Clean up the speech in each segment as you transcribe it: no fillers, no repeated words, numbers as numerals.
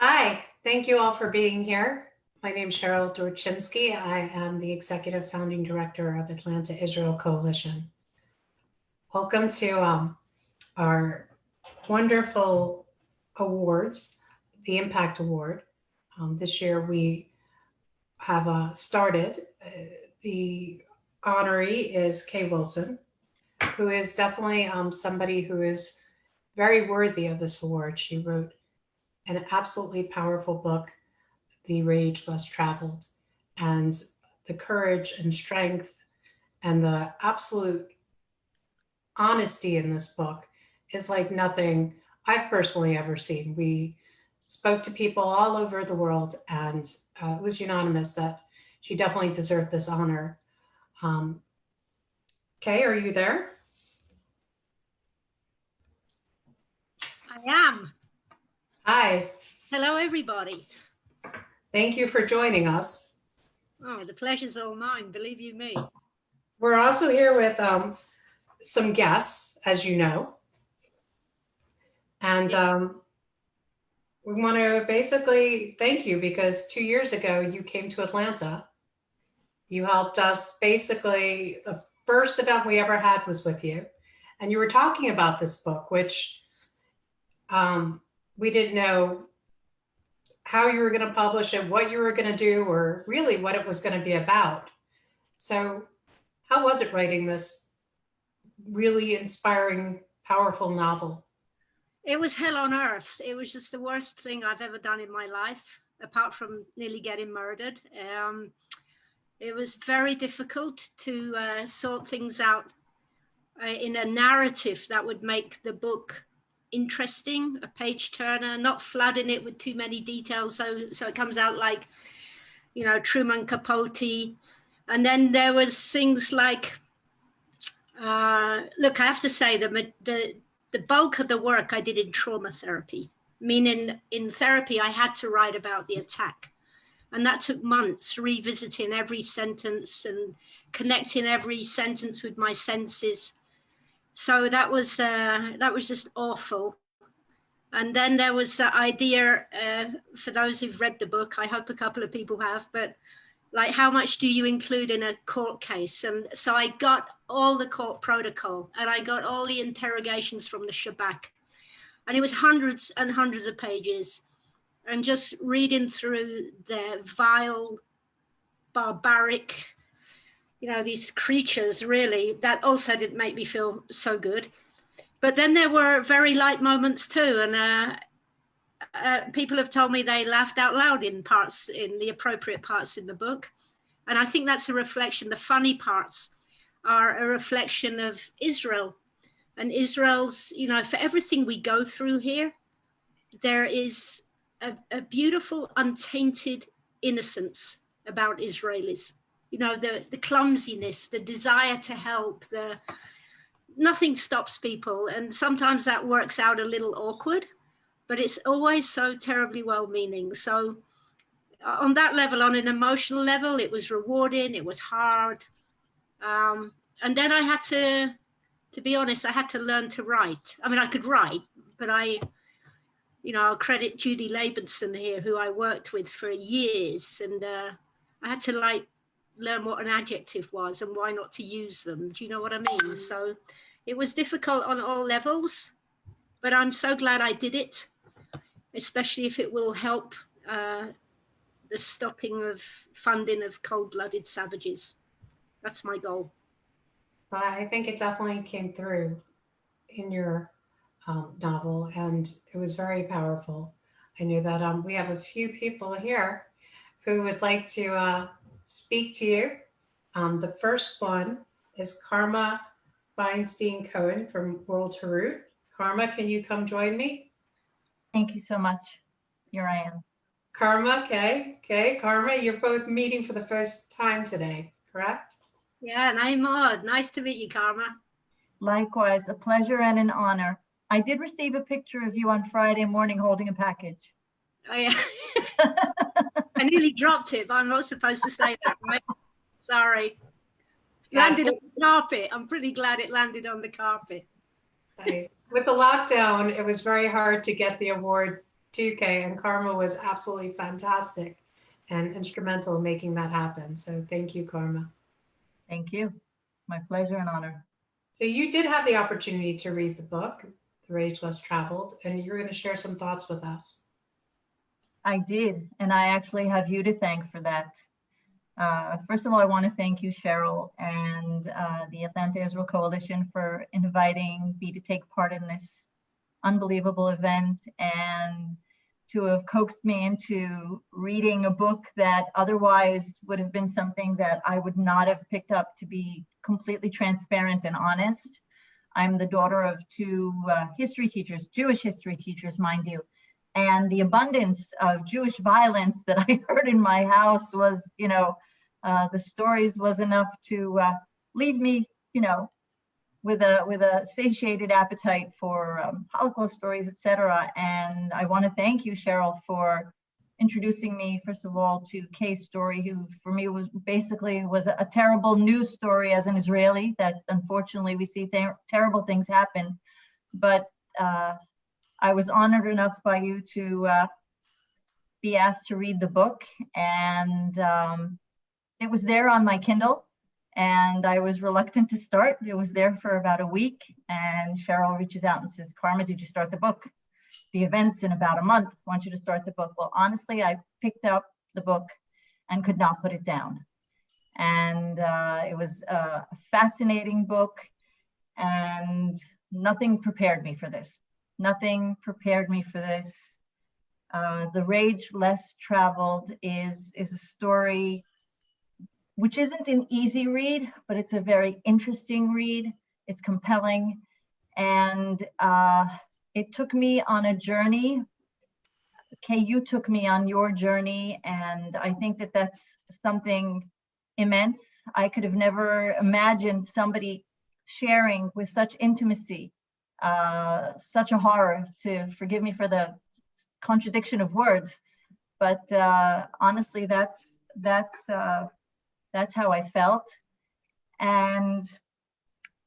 Hi, thank you all for being here. My name is Cheryl Dorchinsky. I am the Executive Founding Director of Atlanta Israel Coalition. Welcome to our wonderful awards, the Impact Award. This year we have started. The honoree is Kay Wilson, who is definitely somebody who is very worthy of this award. She wrote an absolutely powerful book, The Rage Less Traveled, and the courage and strength and the absolute honesty in this book is like nothing I've personally ever seen. We spoke to people all over the world, and it was unanimous that she definitely deserved this honor. Kay, are you there? I am. Hi. Hello, everybody. Thank you for joining us. Oh, the pleasure's all mine, believe you me. We're also here with some guests, as you know. And we want to basically thank you because 2 years ago you came to Atlanta. You helped us. Basically, the first event we ever had was with you. And you were talking about this book, which we didn't know how you were going to publish it, what you were going to do, or really what it was going to be about. So how was it writing this really inspiring, powerful novel? It was hell on earth. It was just the worst thing I've ever done in my life, apart from nearly getting murdered. It was very difficult to sort things out in a narrative that would make the book interesting, a page turner, not flooding it with too many details, so it comes out like, you know, Truman Capote. And then there was things like, look, I have to say the bulk of the work I did in trauma therapy, meaning in therapy I had to write about the attack, and that took months, revisiting every sentence and connecting every sentence with my senses. So that was just awful. And then there was the idea, for those who've read the book, I hope a couple of people have, but like, how much do you include in a court case? And so I got all the court protocol, and I got all the interrogations from the Shabak, and it was hundreds and hundreds of pages, and just reading through the vile, barbaric, you know, these creatures, really, that also didn't make me feel so good. But then there were very light moments too, and people have told me they laughed out loud in the appropriate parts in the book. And I think that's a reflection. The funny parts are a reflection of Israel and Israel's, you know, for everything we go through here, there is a beautiful, untainted innocence about Israelis. You know, the clumsiness, the desire to help, nothing stops people. And sometimes that works out a little awkward, but it's always so terribly well-meaning. So on that level, on an emotional level, it was rewarding, it was hard. And then I had to be honest, I had to learn to write. I mean, I could write, but I'll credit Judy Labenson here, who I worked with for years. And I had to learn what an adjective was and why not to use them. Do you know what I mean? So it was difficult on all levels, but I'm so glad I did it, especially if it will help the stopping of funding of cold-blooded savages. That's my goal. Well, I think it definitely came through in your novel, and it was very powerful. I knew that we have a few people here who would like to speak to you. The first one is Karma Feinstein-Cohen from World Herut. Karma, can you come join me? Thank you so much. Here I am. Karma, Kay, Karma, you're both meeting for the first time today, correct? Yeah, and I'm Maud. Nice to meet you, Karma. Likewise, a pleasure and an honor. I did receive a picture of you on Friday morning holding a package. Oh, yeah. I nearly dropped it, but I'm not supposed to say that, right? Sorry. Landed on the carpet. I'm pretty glad it landed on the carpet. Nice. With the lockdown, it was very hard to get the award 2K, and Karma was absolutely fantastic and instrumental in making that happen. So thank you, Karma. Thank you. My pleasure and honor. So you did have the opportunity to read the book, The Rage Less Traveled, and you're going to share some thoughts with us. I did, and I actually have you to thank for that. First of all, I want to thank you, Cheryl, and the Atlanta Israel Coalition for inviting me to take part in this unbelievable event and to have coaxed me into reading a book that otherwise would have been something that I would not have picked up, to be completely transparent and honest. I'm the daughter of two history teachers, Jewish history teachers, mind you. And the abundance of Jewish violence that I heard in my house was, the stories was enough to leave me, with a satiated appetite for Holocaust stories, etc. And I want to thank you, Cheryl, for introducing me, first of all, to Kay's story, who for me was a terrible news story as an Israeli, that unfortunately we see terrible things happen. But I was honored enough by you to be asked to read the book, and it was there on my Kindle, and I was reluctant to start. It was there for about a week, and Cheryl reaches out and says, Karma, did you start the book? The event's in about a month. I want you to start the book. Well, honestly, I picked up the book and could not put it down. And it was a fascinating book, and nothing prepared me for this. Nothing prepared me for this. The Rage Less Traveled is a story which isn't an easy read, but it's a very interesting read. It's compelling. And it took me on a journey. Kay, you took me on your journey, and I think that that's something immense. I could have never imagined somebody sharing with such intimacy, such a horror, to forgive me for the contradiction of words, but honestly, that's how I felt. And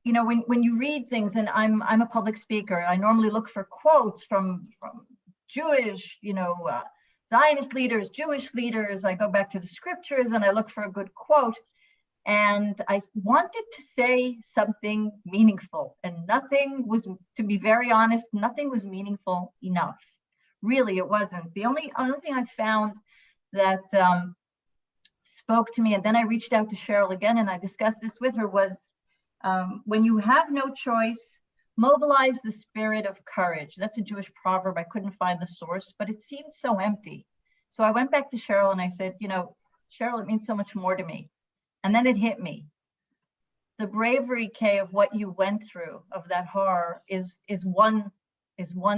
when you read things, and I'm a public speaker, I normally look for quotes from Jewish, Zionist leaders, Jewish leaders. I go back to the scriptures and I look for a good quote. And I wanted to say something meaningful, and nothing was, to be very honest, nothing was meaningful enough. Really, it wasn't. The only thing I found that spoke to me, and then I reached out to Cheryl again and I discussed this with her, was when you have no choice, mobilize the spirit of courage. That's a Jewish proverb. I couldn't find the source, but it seemed so empty. So I went back to Cheryl and I said, Cheryl, it means so much more to me. And then it hit me. The bravery, Kay, of what you went through, of that horror, is one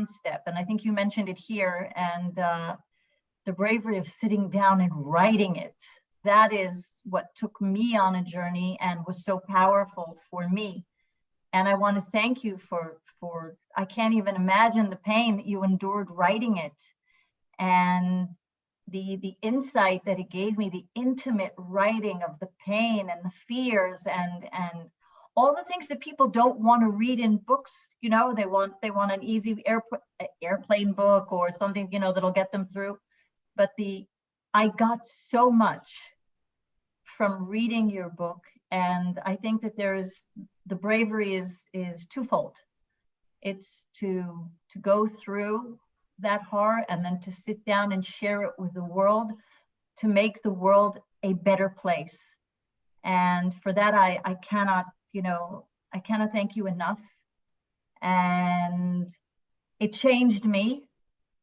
step. And I think you mentioned it here. And the bravery of sitting down and writing it, that is what took me on a journey and was so powerful for me. And I want to thank you for I can't even imagine the pain that you endured writing it, and the insight that it gave me, the intimate writing of the pain and the fears and all the things that people don't want to read in books. They want an easy airplane book or something, that'll get them through. But I got so much from reading your book, and I think that the bravery is twofold. It's to go through that horror and then to sit down and share it with the world, to make the world a better place. And for that, I cannot thank you enough. And it changed me.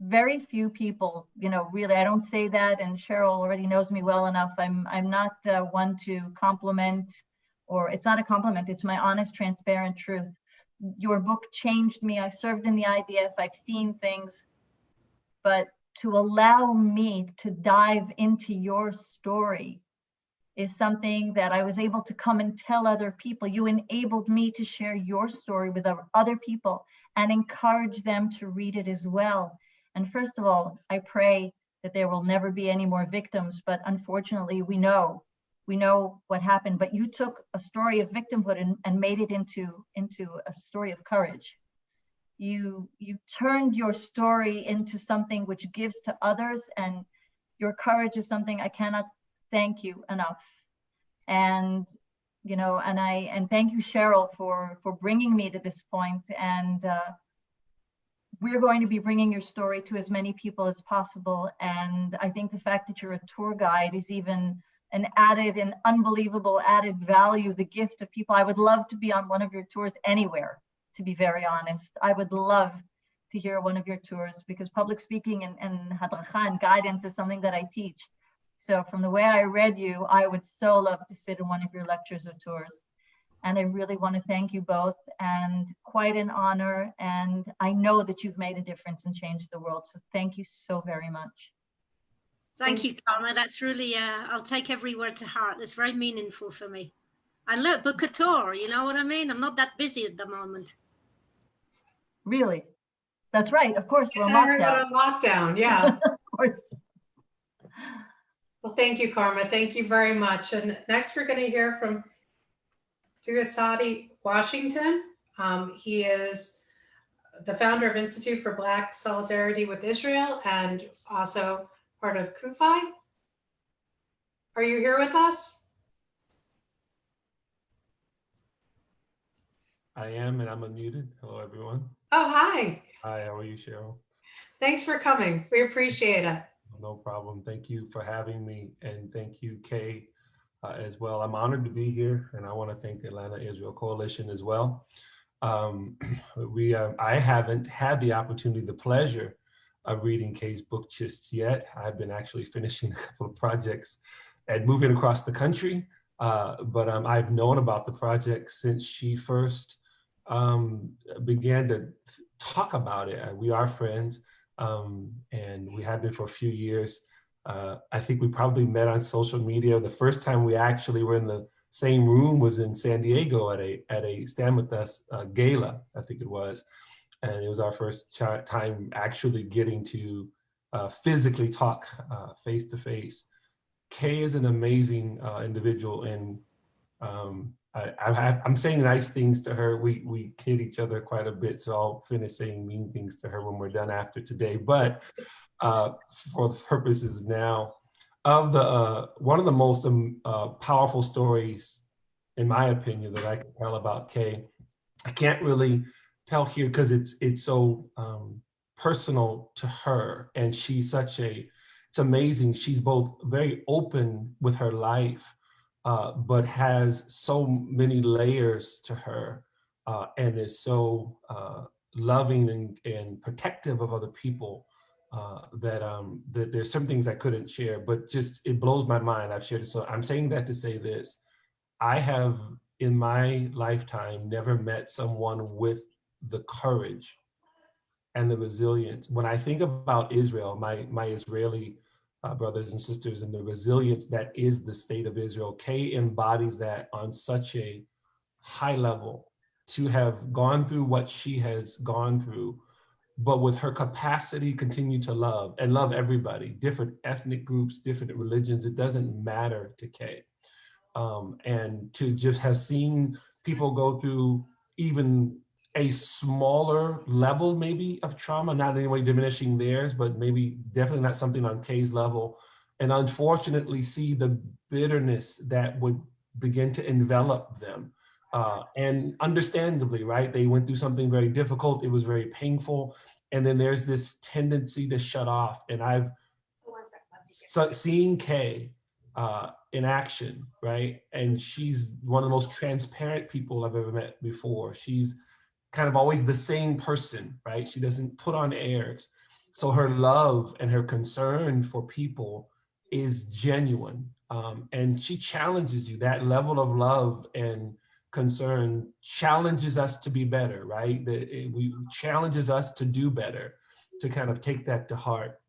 Very few people, really, I don't say that, and Cheryl already knows me well enough. I'm not one to compliment, or it's not a compliment, it's my honest, transparent truth. Your book changed me. I served in the IDF, I've seen things, but to allow me to dive into your story is something that I was able to come and tell other people. You enabled me to share your story with other people and encourage them to read it as well. And first of all, I pray that there will never be any more victims, but unfortunately we know what happened. But you took a story of victimhood and made it into a story of courage. You turned your story into something which gives to others, and your courage is something I cannot thank you enough. And and thank you, Cheryl, for bringing me to this point. And we're going to be bringing your story to as many people as possible. And I think the fact that you're a tour guide is even an unbelievable added value, the gift of people. I would love to be on one of your tours anywhere, to be very honest. I would love to hear one of your tours, because public speaking and hadracha and guidance is something that I teach. So from the way I read you, I would so love to sit in one of your lectures or tours. And I really want to thank you both, and quite an honor. And I know that you've made a difference and changed the world. So thank you so very much. Thank you, Karma. That's really, I'll take every word to heart. That's very meaningful for me. And look, book a tour, you know what I mean? I'm not that busy at the moment. Really? That's right. Of course, we're on Everyone lockdown. on lockdown, yeah. Of course. Well, thank you, Karma. Thank you very much. And next we're going to hear from Dumisani Washington. He is the founder of Institute for Black Solidarity with Israel and also part of CUFI. Are you here with us? I am, and I'm unmuted. Hello, everyone. Oh, hi. Hi, how are you, Cheryl? Thanks for coming. We appreciate it. No problem. Thank you for having me, and thank you, Kay, as well. I'm honored to be here, and I want to thank the Atlanta Israel Coalition as well. I haven't had the opportunity, the pleasure of reading Kay's book just yet. I've been actually finishing a couple of projects and moving across the country, but I've known about the project since she first began to talk about it. We are friends, and we have been for a few years. I think we probably met on social media. The first time we actually were in the same room was in San Diego at a Stand With Us gala, I think it was. And it was our first time actually getting to physically talk face to face. Kay is an amazing individual, and I'm saying nice things to her. We kid each other quite a bit, so I'll finish saying mean things to her when we're done after today. But for the purposes now of the one of the most powerful stories, in my opinion, that I can tell about Kay, I can't really tell here because it's so personal to her, and she's it's amazing. She's both very open with her life, but has so many layers to her, and is so loving and protective of other people, that there's some things I couldn't share, but just it blows my mind. I've shared it. So I'm saying that to say this: I have in my lifetime never met someone with the courage and the resilience. When I think about Israel, my Israeli brothers and sisters, and the resilience that is the state of Israel, Kay embodies that on such a high level. To have gone through what she has gone through, but with her capacity continue to love and love everybody, different ethnic groups, different religions, it doesn't matter to Kay. And to just have seen people go through even a smaller level maybe of trauma, not in any way diminishing theirs, but maybe definitely not something on Kay's level, and unfortunately see the bitterness that would begin to envelop them. And understandably, right? They went through something very difficult. It was very painful. And then there's this tendency to shut off. And I've seen Kay in action, right? And she's one of the most transparent people I've ever met before. She's kind of always the same person, right? She doesn't put on airs. So her love and her concern for people is genuine. And she challenges you. That level of love and concern challenges us to be better, right? We challenges us to do better, to kind of take that to heart.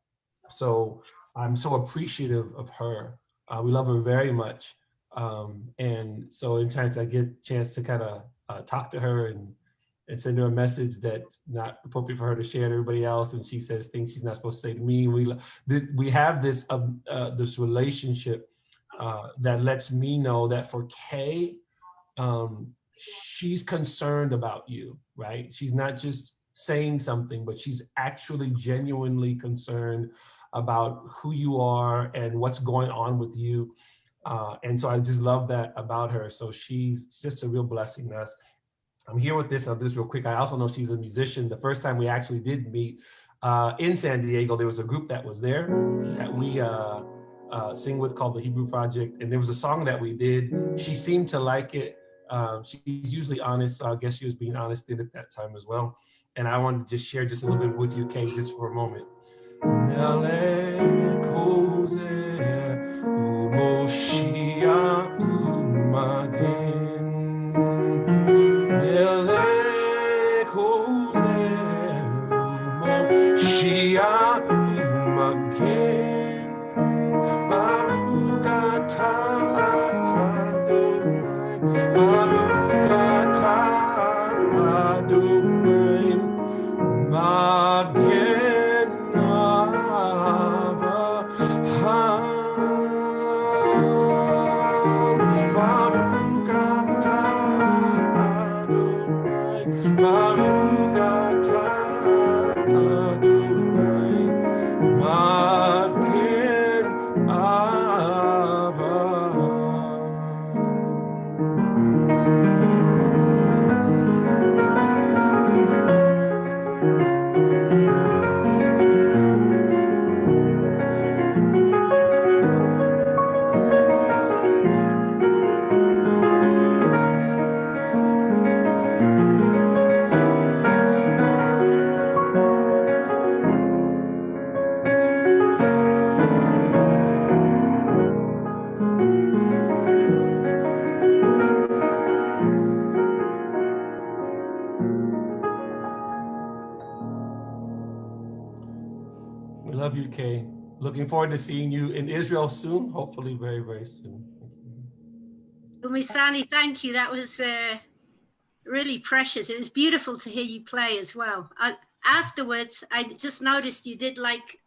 So I'm so appreciative of her. We love her very much. And so in times I get a chance to kind of talk to her and send her a message that's not appropriate for her to share to everybody else, and she says things she's not supposed to say to me. We have this this relationship that lets me know that for Kay, she's concerned about you, right? She's not just saying something, but she's actually genuinely concerned about who you are and what's going on with you. And so I just love that about her. So she's just a real blessing to us. I'm here with this real quick. I also know she's a musician. The first time we actually did meet in San Diego, there was a group that was there that we sing with called the Hebrew Project. And there was a song that we did. She seemed to like it. She's usually honest, so I guess she was being honest at that time as well. And I wanted to just share just a little bit with you, Kay, just for a moment. We love you, Kay. Looking forward to seeing you in Israel soon, hopefully very, very soon. Dumisani, thank you. That was really precious. It was beautiful to hear you play as well. Afterwards, I just noticed you did like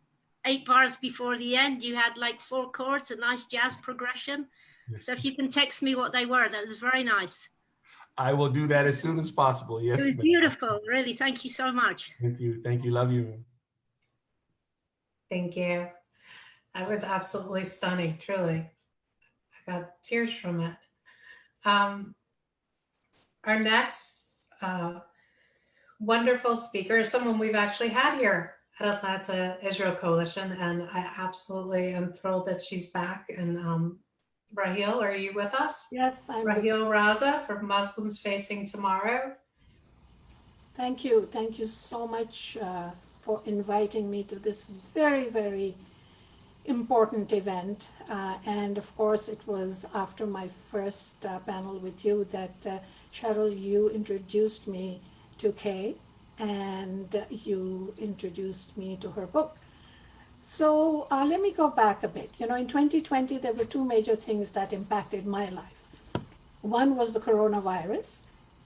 8 bars before the end. You had like 4 chords, a nice jazz progression. Yes. So if you can text me what they were, that was very nice. I will do that as soon as possible. Yes. It was beautiful, really. Thank you so much. Thank you. Thank you. Love you. Thank you. That was absolutely stunning, truly. I got tears from it. Our next wonderful speaker is someone we've actually had here at Atlanta Israel Coalition, and I absolutely am thrilled that she's back. And Raheel, are you with us? Yes, I'm Raheel Raza from Muslims Facing Tomorrow. Thank you. Thank you so much for inviting me to this very, very important event. And of course, it was after my first panel with you that Cheryl, you introduced me to Kay, and you introduced me to her book. So let me go back a bit. You know, in 2020, there were 2 major things that impacted my life. One was the coronavirus,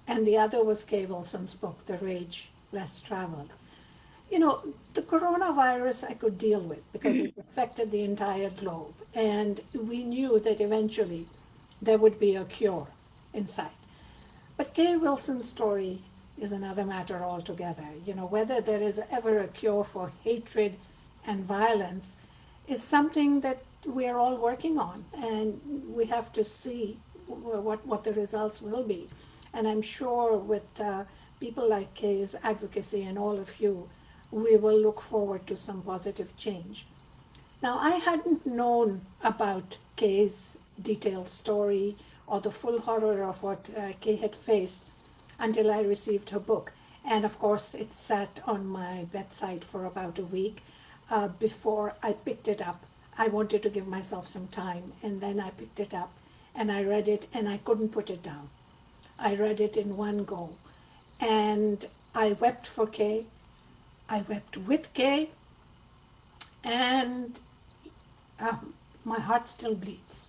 and the other was Kay Wilson's book, The Rage Less Traveled. You know, the coronavirus I could deal with because it affected the entire globe. And we knew that eventually there would be a cure in sight. But Kay Wilson's story is another matter altogether. You know, whether there is ever a cure for hatred and violence is something that we're all working on. And we have to see what the results will be. And I'm sure with people like Kay's advocacy and all of you, we will look forward to some positive change. Now, I hadn't known about Kay's detailed story or the full horror of what Kay had faced until I received her book. And of course, it sat on my bedside for about a week before I picked it up. I wanted to give myself some time, and then I picked it up and I read it, and I couldn't put it down. I read it in one go, and I wept for Kay. I wept with Kay, and my heart still bleeds.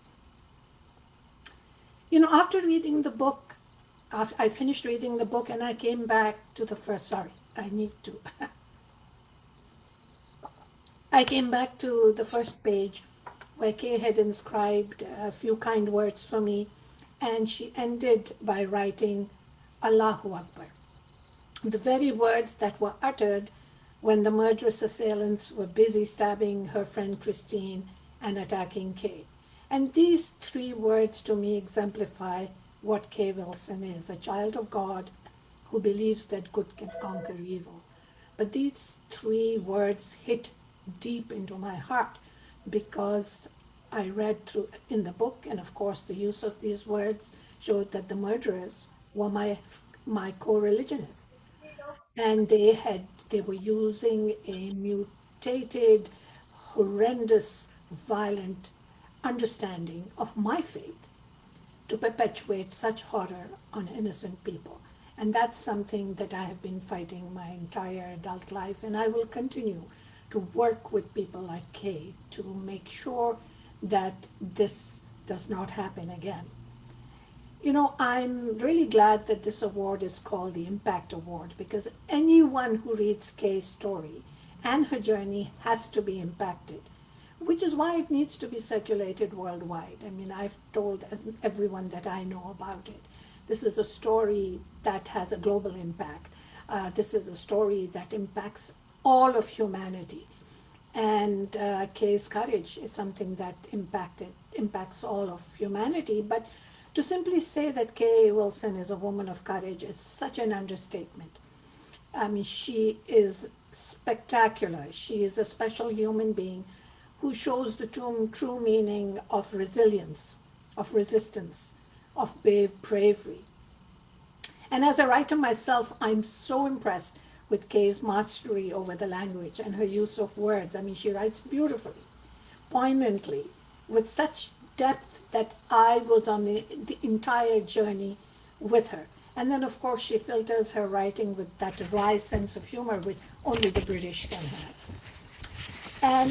You know, after reading the book, I finished reading the book and I came back to the first, I came back to the first page where Kay had inscribed a few kind words for me, and she ended by writing Allahu Akbar. the very words that were uttered when the murderous assailants were busy stabbing her friend Christine and attacking Kay. And these three words to me exemplify what Kay Wilson is, a child of God who believes that good can conquer evil. But these three words hit deep into my heart because I read through in the book, and of course the use of these words showed that the murderers were my co-religionists. And they were using a mutated, horrendous, violent understanding of my faith to perpetuate such horror on innocent people. And that's something that I have been fighting my entire adult life, and I will continue to work with people like Kay to make sure that this does not happen again. You know, I'm really glad that this award is called the Impact Award, because anyone who reads Kay's story and her journey has to be impacted, which is why it needs to be circulated worldwide. I mean, I've told everyone that I know about it. This is a story that has a global impact. This is a story that impacts all of humanity. And Kay's courage is something that impacts all of humanity. But to simply say that Kay Wilson is a woman of courage is such an understatement. I mean, she is spectacular. She is a special human being who shows the true meaning of resilience, of resistance, of bravery. And as a writer myself, I'm so impressed with Kay's mastery over the language and her use of words. I mean, she writes beautifully, poignantly, with such depth that I was on the entire journey with her. And then, of course, she filters her writing with that wry sense of humor which only the British can have. And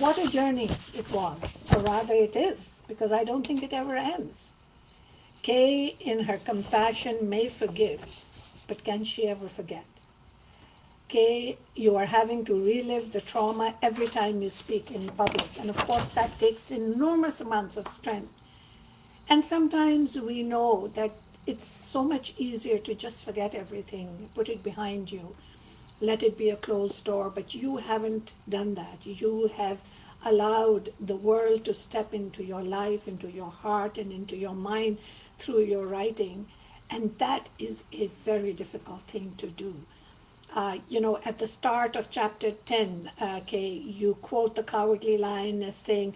what a journey it was, or rather it is, because I don't think it ever ends. Kay, in her compassion, may forgive, but can she ever forget? Kay, you are having to relive the trauma every time you speak in public. And of course, that takes enormous amounts of strength. And sometimes we know that it's so much easier to just forget everything, put it behind you, let it be a closed door. But you haven't done that. You have allowed the world to step into your life, into your heart, and into your mind through your writing. And that is a very difficult thing to do. You know, at the start of chapter 10, Kay, you quote the cowardly lion as saying,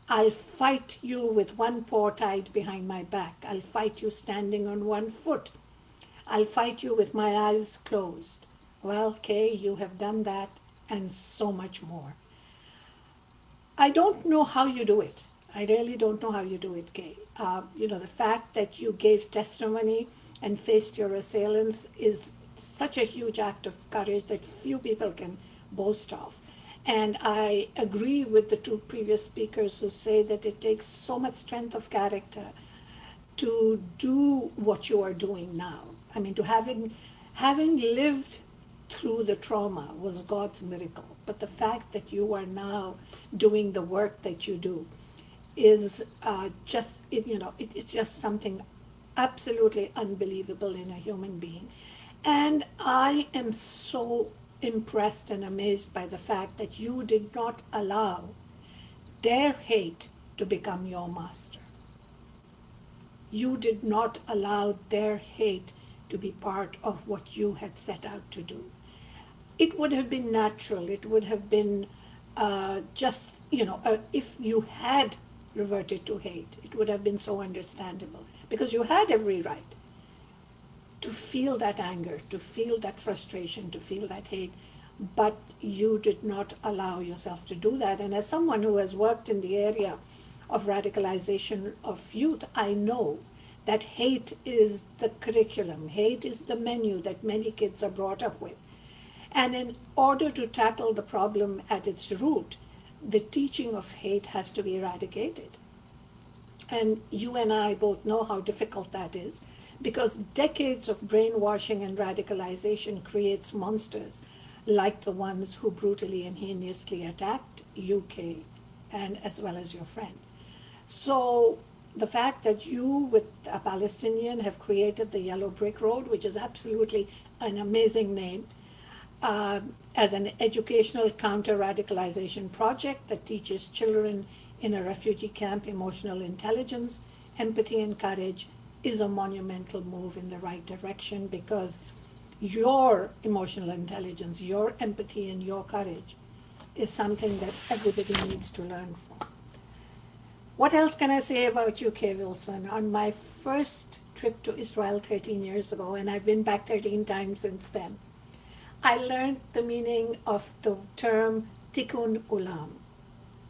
I'll fight you with one paw tied behind my back. I'll fight you standing on one foot. I'll fight you with my eyes closed. Well, Kay, you have done that and so much more. I don't know how you do it. I really don't know how you do it, Kay. You know, the fact that you gave testimony and faced your assailants is such a huge act of courage that few people can boast of. And I agree with the two previous speakers who say that it takes so much strength of character to do what you are doing now. I mean, to having lived through the trauma was God's miracle. But the fact that you are now doing the work that you do is it's just something absolutely unbelievable in a human being. And I am so impressed and amazed by the fact that you did not allow their hate to become your master. You did not allow their hate to be part of what you had set out to do. It would have been natural. It would have been if you had reverted to hate, it would have been so understandable because you had every right to feel that anger, to feel that frustration, to feel that hate, but you did not allow yourself to do that. And as someone who has worked in the area of radicalization of youth, I know that hate is the curriculum, hate is the menu that many kids are brought up with. And in order to tackle the problem at its root, the teaching of hate has to be eradicated. And you and I both know how difficult that is, because decades of brainwashing and radicalization creates monsters like the ones who brutally and heinously attacked UK and as well as your friend. So the fact that you, with a Palestinian, have created the Yellow Brick Road, which is absolutely an amazing name, as an educational counter-radicalization project that teaches children in a refugee camp emotional intelligence, empathy, and courage, is a monumental move in the right direction, because your emotional intelligence, your empathy, and your courage is something that everybody needs to learn from. What else can I say about you, Kay Wilson? On my first trip to Israel 13 years ago, and I've been back 13 times since then, I learned the meaning of the term tikkun ulam,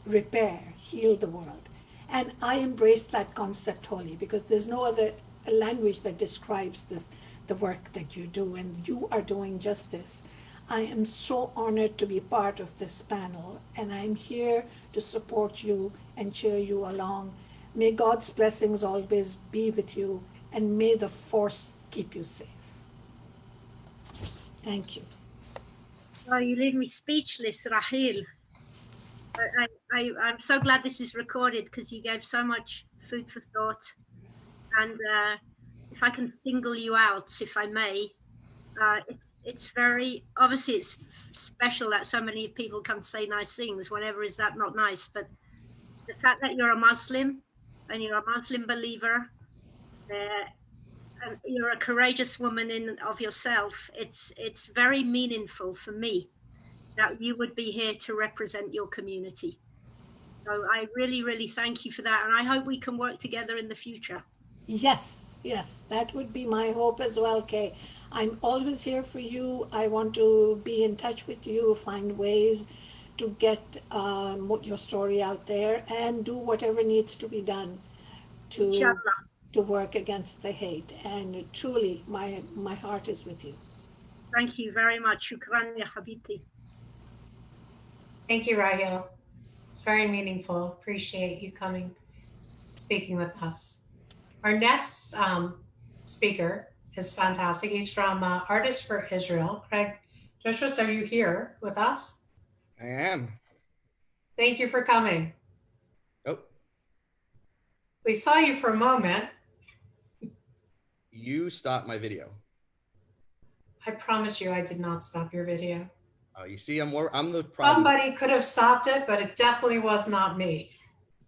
repair, heal the world. And I embraced that concept wholly, because there's no other language that describes this, the work that you do, and you are doing just this. I am so honored to be part of this panel, and I'm here to support you and cheer you along. May God's blessings always be with you, and may the force keep you safe. Thank you. Oh, you leave me speechless, Raheel. I'm so glad this is recorded, because you gave so much food for thought. And if I can single you out, if I may, it's very, obviously it's special that so many people come to say nice things. Whenever is that not nice? But the fact that you're a Muslim and you're a Muslim believer, and you're a courageous woman in of yourself, it's very meaningful for me that you would be here to represent your community. So I really, really thank you for that. And I hope we can work together in the future. Yes, yes, that would be my hope as well, Kay. I'm always here for you. I want to be in touch with you, find ways to get your story out there, and do whatever needs to be done to Inshallah. to work against the hate. And truly, my heart is with you. Thank you very much. Shukran ya habibti. Thank you, Raheel. It's very meaningful. Appreciate you coming, speaking with us. Our next speaker is fantastic. He's from Artists for Israel. Craig Dershowitz, are you here with us? I am. Thank you for coming. Oh, We saw you for a moment. you stopped my video. I promise you I did not stop your video. Oh, you see, I'm the problem. Somebody could have stopped it, but it definitely was not me.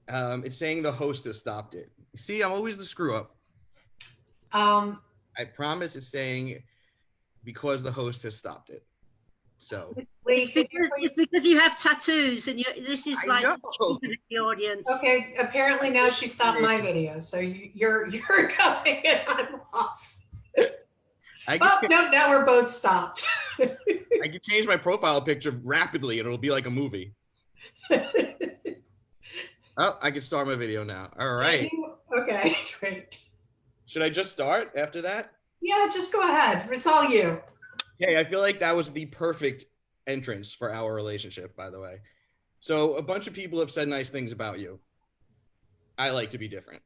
It's saying the host has stopped it. You see, I'm always the screw up. I promise it's saying because the host has stopped it. So Lee, It's because you have tattoos, and this is like the audience. Okay, apparently now she stopped my video, so you're going and I'm off. No, now we're both stopped. I can change my profile picture rapidly and it'll be like a movie. Oh, I can start my video now. All right. Okay, great. Should I just start after that? Yeah, just go ahead. It's all you. Hey, I feel like that was the perfect entrance for our relationship, by the way. So a bunch of people have said nice things about you. I like to be different.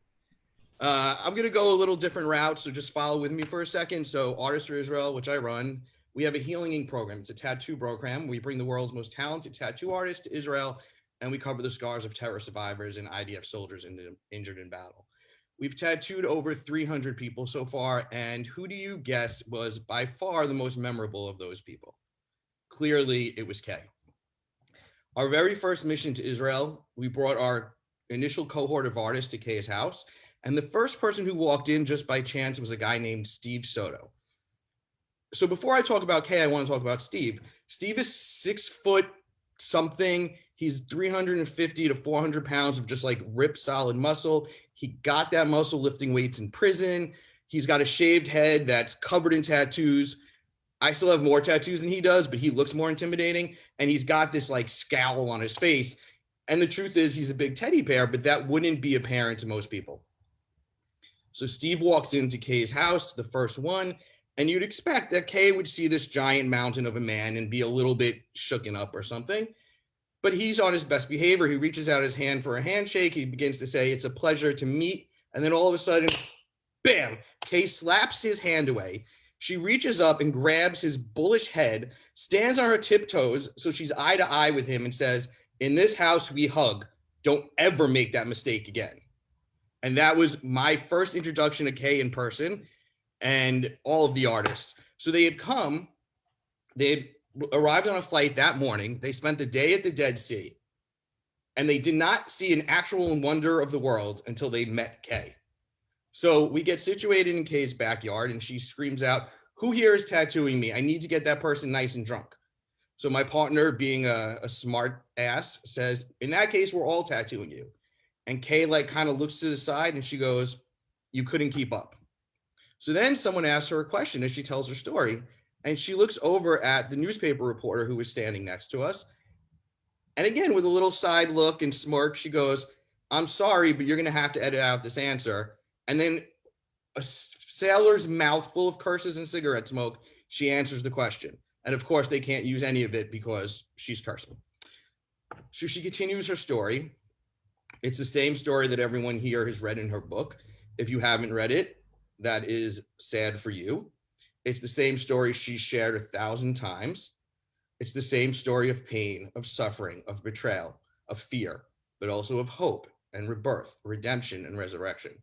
I'm going to go a little different route, so just follow with me for a second. So Artists for Israel, which I run, we have a healing ink program. It's a tattoo program. We bring the world's most talented tattoo artists to Israel, and we cover the scars of terror survivors and IDF soldiers injured in battle. We've tattooed over 300 people so far, and who do you guess was by far the most memorable of those people? Clearly, it was Kay. Our very first mission to Israel, we brought our initial cohort of artists to Kay's house, and the first person who walked in just by chance was a guy named Steve Soto. So before I talk about Kay, I want to talk about Steve. Steve is 6 foot something. He's 350 to 400 pounds of just like ripped solid muscle. He got that muscle lifting weights in prison. He's got a shaved head that's covered in tattoos. I still have more tattoos than he does, but he looks more intimidating. And he's got this like scowl on his face. And the truth is he's a big teddy bear, but that wouldn't be apparent to most people. So Steve walks into Kay's house, the first one, and you'd expect that Kay would see this giant mountain of a man and be a little bit shooken up or something. But he's on his best behavior. He reaches out his hand for a handshake. He begins to say, "It's a pleasure to meet." And then all of a sudden, bam, Kay slaps his hand away. She reaches up and grabs his bullish head, stands on her tiptoes so she's eye to eye with him and says, "In this house, we hug. Don't ever make that mistake again." And that was my first introduction to Kay in person and all of the artists. So they had arrived on a flight that morning. They spent the day at the Dead Sea, and they did not see an actual wonder of the world until they met Kay. So we get situated in Kay's backyard, and she screams out, "Who here is tattooing me? I need to get that person nice and drunk." So my partner, being a smart ass, says, "In that case, we're all tattooing you." And Kay like kind of looks to the side and she goes, "You couldn't keep up." So then someone asks her a question as she tells her story. And she looks over at the newspaper reporter who was standing next to us. And again, with a little side look and smirk, she goes, "I'm sorry, but you're going to have to edit out this answer." And then a sailor's mouth full of curses and cigarette smoke, she answers the question. And of course, they can't use any of it because she's cursing. So she continues her story. It's the same story that everyone here has read in her book. If you haven't read it, that is sad for you. It's the same story she's shared 1,000 times. It's the same story of pain, of suffering, of betrayal, of fear, but also of hope and rebirth, redemption, and resurrection.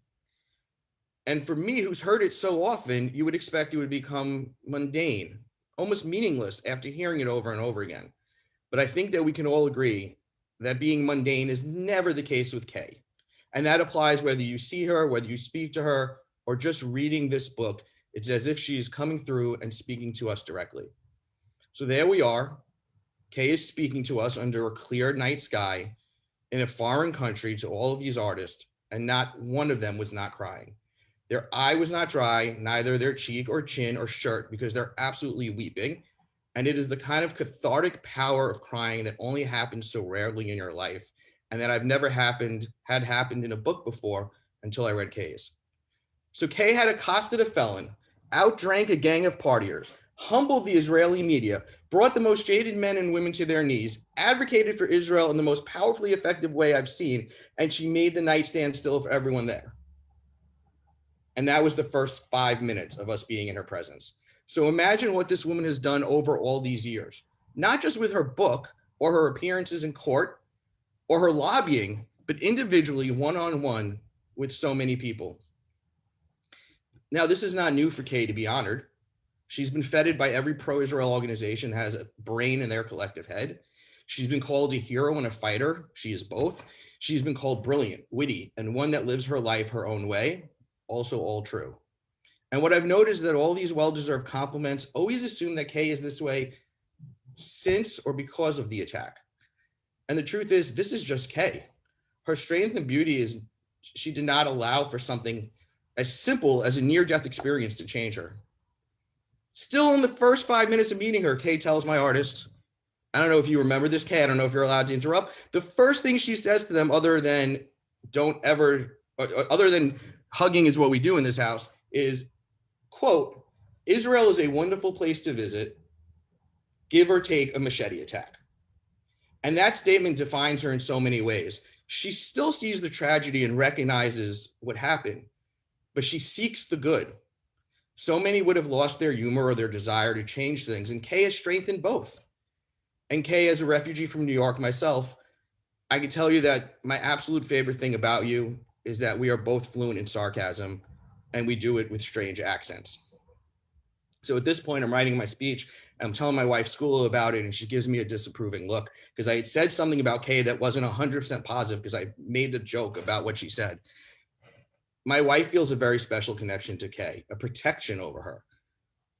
And for me, who's heard it so often, you would expect it would become mundane, almost meaningless after hearing it over and over again. But I think that we can all agree that being mundane is never the case with Kay. And that applies whether you see her, whether you speak to her, or just reading this book. It's as if she's coming through and speaking to us directly. So there we are. Kay is speaking to us under a clear night sky in a foreign country to all of these artists, and not one of them was not crying. Their eye was not dry, neither their cheek or chin or shirt, because they're absolutely weeping. And it is the kind of cathartic power of crying that only happens so rarely in your life, and that I've never had happened in a book before until I read Kay's. So Kay had accosted a felon, outdrank a gang of partiers, humbled the Israeli media, brought the most jaded men and women to their knees, advocated for Israel in the most powerfully effective way I've seen, and she made the night stand still for everyone there. And that was the first 5 minutes of us being in her presence. So imagine what this woman has done over all these years, not just with her book or her appearances in court or her lobbying, but individually, one-on-one with so many people. Now, this is not new for Kay to be honored. She's been feted by every pro-Israel organization that has a brain in their collective head. She's been called a hero and a fighter. She is both. She's been called brilliant, witty, and one that lives her life her own way. Also all true. And what I've noticed is that all these well-deserved compliments always assume that Kay is this way since or because of the attack. And the truth is, this is just Kay. Her strength and beauty is she did not allow for something as simple as a near-death experience to change her. Still, in the first 5 minutes of meeting her, Kay tells my artist, I don't know if you remember this, Kay, I don't know if you're allowed to interrupt. The first thing she says to them, other than hugging is what we do in this house, is, quote, "Israel is a wonderful place to visit, give or take a machete attack." And that statement defines her in so many ways. She still sees the tragedy and recognizes what happened, but she seeks the good. So many would have lost their humor or their desire to change things, and Kay has strengthened both. And Kay, as a refugee from New York myself, I can tell you that my absolute favorite thing about you is that we are both fluent in sarcasm, and we do it with strange accents. So at this point, I'm writing my speech, and I'm telling my wife Skula about it, and she gives me a disapproving look because I had said something about Kay that wasn't 100% positive because I made a joke about what she said. My wife feels a very special connection to Kay, a protection over her.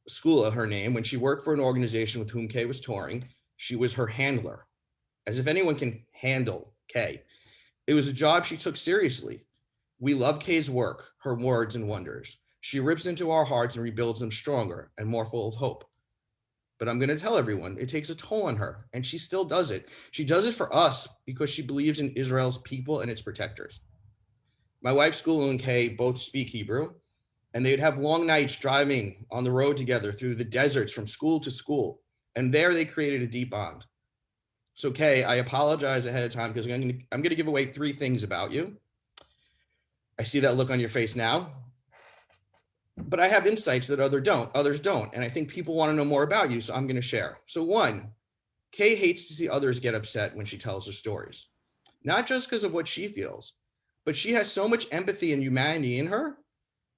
Skula, her name, when she worked for an organization with whom Kay was touring, she was her handler, as if anyone can handle Kay. It was a job she took seriously. We love Kay's work, her words and wonders. She rips into our hearts and rebuilds them stronger and more full of hope. But I'm going to tell everyone, it takes a toll on her, and she still does it. She does it for us because she believes in Israel's people and its protectors. My wife, Skula, and Kay both speak Hebrew, and they'd have long nights driving on the road together through the deserts from school to school, and there they created a deep bond. So Kay, I apologize ahead of time because I'm going to give away 3 things about you. I see that look on your face now, but I have insights that others don't, and I think people want to know more about you, so I'm going to share. So 1, Kay hates to see others get upset when she tells her stories, not just because of what she feels, but she has so much empathy and humanity in her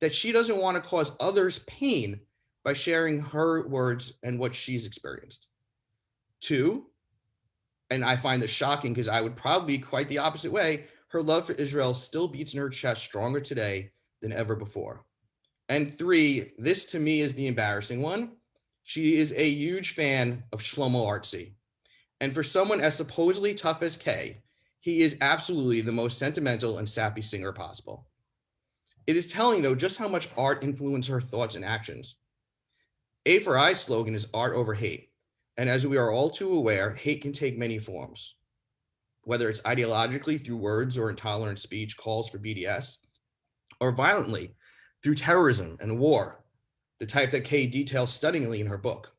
that she doesn't want to cause others pain by sharing her words and what she's experienced. 2, and I find this shocking because I would probably be quite the opposite way, her love for Israel still beats in her chest stronger today than ever before. And 3, this to me is the embarrassing one. She is a huge fan of Shlomo Artzi. And for someone as supposedly tough as Kay, he is absolutely the most sentimental and sappy singer possible. It is telling, though, just how much art influenced her thoughts and actions. A for I's slogan is art over hate. And as we are all too aware, hate can take many forms. Whether it's ideologically through words or intolerant speech, calls for BDS, or violently through terrorism and war, the type that Kay details stunningly in her book.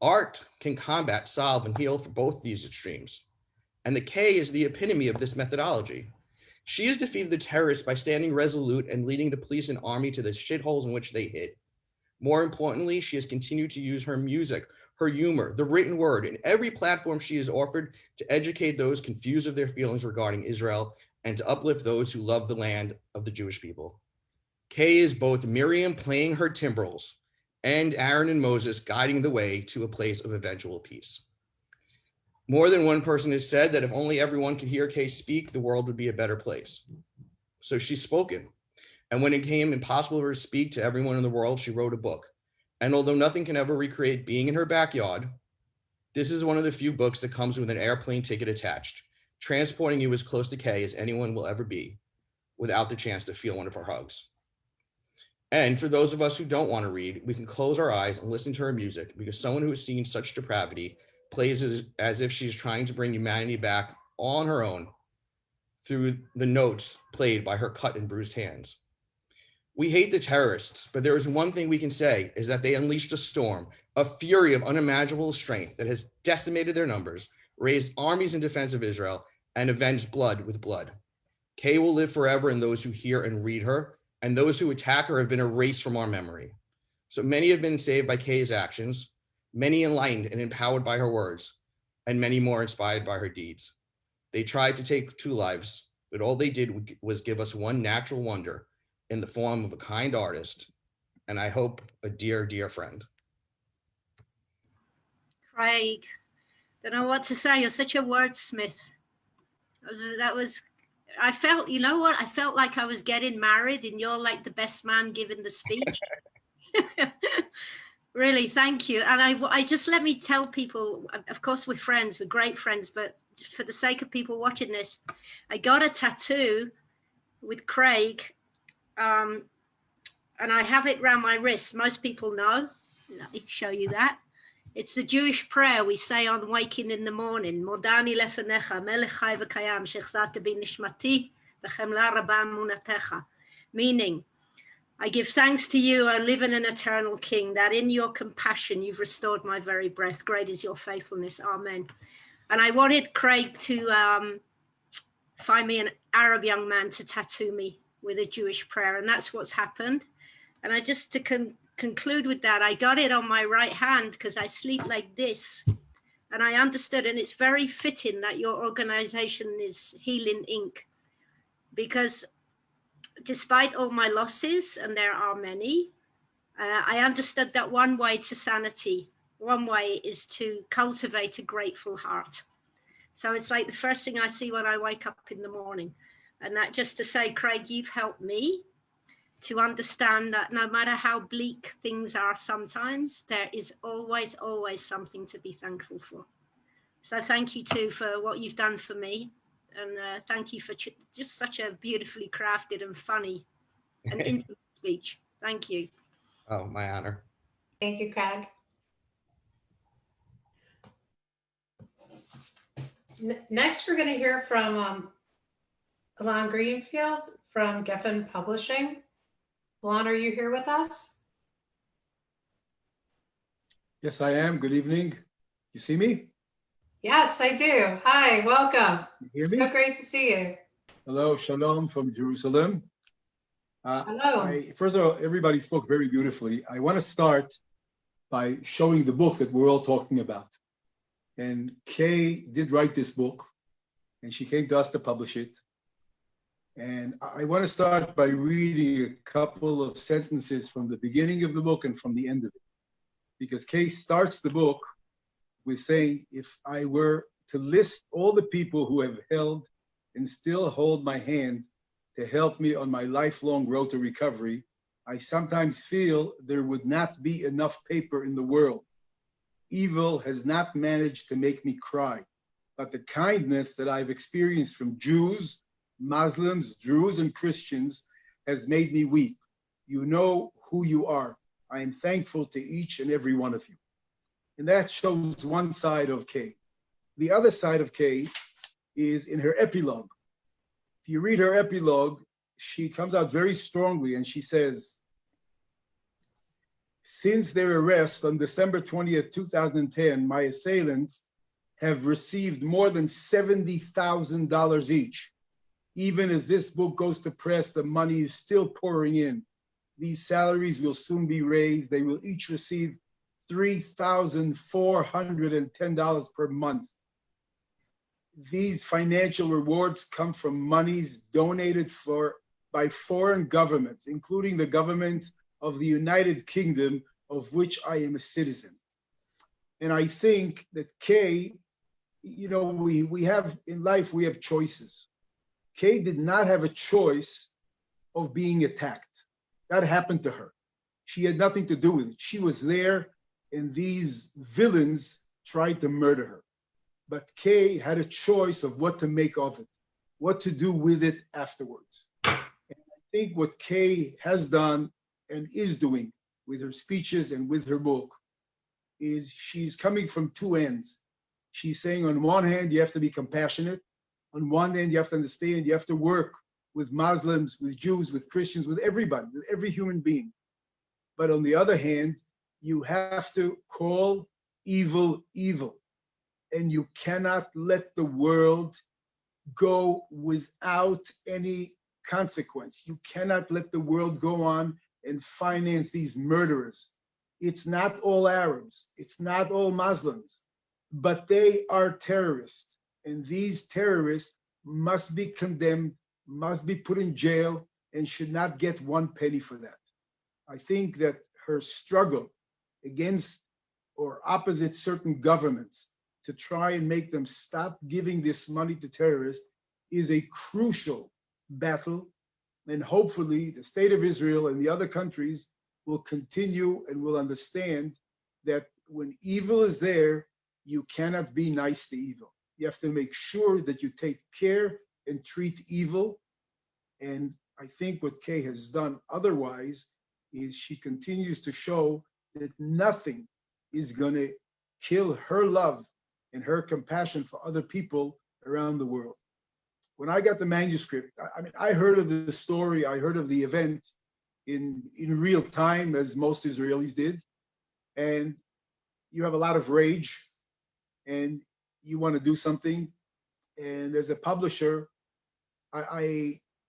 Art can combat, solve, and heal for both these extremes. And the Kay is the epitome of this methodology. She has defeated the terrorists by standing resolute and leading the police and army to the shitholes in which they hid. More importantly, she has continued to use her music, her humor, the written word, and every platform she has offered to educate those confused of their feelings regarding Israel and to uplift those who love the land of the Jewish people. Kay is both Miriam playing her timbrels and Aaron and Moses guiding the way to a place of eventual peace. More than one person has said that if only everyone could hear Kay speak, the world would be a better place. So she's spoken. And when it became impossible for her to speak to everyone in the world, she wrote a book. And although nothing can ever recreate being in her backyard, this is one of the few books that comes with an airplane ticket attached, transporting you as close to Kay as anyone will ever be, without the chance to feel one of her hugs. And for those of us who don't want to read, we can close our eyes and listen to her music, because someone who has seen such depravity plays as if she's trying to bring humanity back on her own through the notes played by her cut and bruised hands. We hate the terrorists, but there is one thing we can say, is that they unleashed a storm, a fury of unimaginable strength that has decimated their numbers, raised armies in defense of Israel, and avenged blood with blood. Kay will live forever in those who hear and read her, and those who attack her have been erased from our memory. So many have been saved by Kay's actions, many enlightened and empowered by her words, and many more inspired by her deeds. They tried to take 2 lives, but all they did was give us one natural wonder in the form of a kind artist, and I hope a dear, dear friend. Craig, don't know what to say. You're such a wordsmith. I felt, you know what? I felt like I was getting married and you're like the best man giving the speech. Really, thank you. And I just, let me tell people, of course, we're friends, we're great friends, but for the sake of people watching this, I got a tattoo with Craig, and I have it around my wrist. Most people know. Let me show you that. It's the Jewish prayer we say on waking in the morning. Modani lefenecha, melech chai v'kayam, shechzata bi nishmati, v'chemla rabba emunatecha. Meaning, I give thanks to you, O living and eternal King, that in your compassion you've restored my very breath. Great is your faithfulness. Amen. And I wanted Craig to find me an Arab young man to tattoo me with a Jewish prayer, and that's what's happened. And I just, to conclude with that, I got it on my right hand because I sleep like this, and I understood, and it's very fitting that your organization is Healing Inc., because despite all my losses, and there are many, I understood that one way to sanity, one way is to cultivate a grateful heart. So it's like the first thing I see when I wake up in the morning. And that just to say, Craig, you've helped me to understand that no matter how bleak things are sometimes, there is always, always something to be thankful for. So thank you too for what you've done for me. And thank you for just such a beautifully crafted and funny and intimate speech. Thank you. Oh, my honor. Thank you, Craig. Next, we're going to hear from Ilan Greenfield from Gefen Publishing. Ilan, are you here with us? Yes, I am. Good evening. You see me? Yes, I do. Hi, welcome. You hear me? So great to see you. Hello, shalom from Jerusalem. Hello. First of all, everybody spoke very beautifully. I want to start by showing the book that we're all talking about. And Kay did write this book, and she came to us to publish it. And I want to start by reading a couple of sentences from the beginning of the book and from the end of it. Because Kay starts the book with saying, if I were to list all the people who have held and still hold my hand to help me on my lifelong road to recovery, I sometimes feel there would not be enough paper in the world. Evil has not managed to make me cry, but the kindness that I've experienced from Jews, Muslims, Druze, and Christians has made me weep. You know who you are. I am thankful to each and every one of you. And that shows one side of Kay. The other side of Kay is in her epilogue. If you read her epilogue, she comes out very strongly and she says, since their arrest on December 20th, 2010, my assailants have received more than $70,000 each. Even as this book goes to press, the money is still pouring in. These salaries will soon be raised. They will each receive $3,410 per month. These financial rewards come from monies donated by foreign governments, including the government of the United Kingdom, of which I am a citizen. And I think that Kay, you know, we have in life, we have choices. Kay did not have a choice of being attacked. That happened to her. She had nothing to do with it. She was there and these villains tried to murder her. But Kay had a choice of what to make of it, what to do with it afterwards. And I think what Kay has done and is doing with her speeches and with her book is she's coming from two ends. She's saying on one hand, you have to be compassionate. On one hand, you have to understand, you have to work with Muslims, with Jews, with Christians, with everybody, with every human being. But on the other hand, you have to call evil, evil. And you cannot let the world go without any consequence. You cannot let the world go on and finance these murderers. It's not all Arabs, it's not all Muslims, but they are terrorists. And these terrorists must be condemned, must be put in jail, and should not get one penny for that. I think that her struggle against or opposite certain governments to try and make them stop giving this money to terrorists is a crucial battle. And hopefully the state of Israel and the other countries will continue and will understand that when evil is there, you cannot be nice to evil. You have to make sure that you take care and treat evil. And I think what Kay has done otherwise is she continues to show that nothing is going to kill her love and her compassion for other people around the world. When I got the manuscript, I heard of the story, I heard of the event in real time, as most Israelis did. And you have a lot of rage and you want to do something. And as a publisher,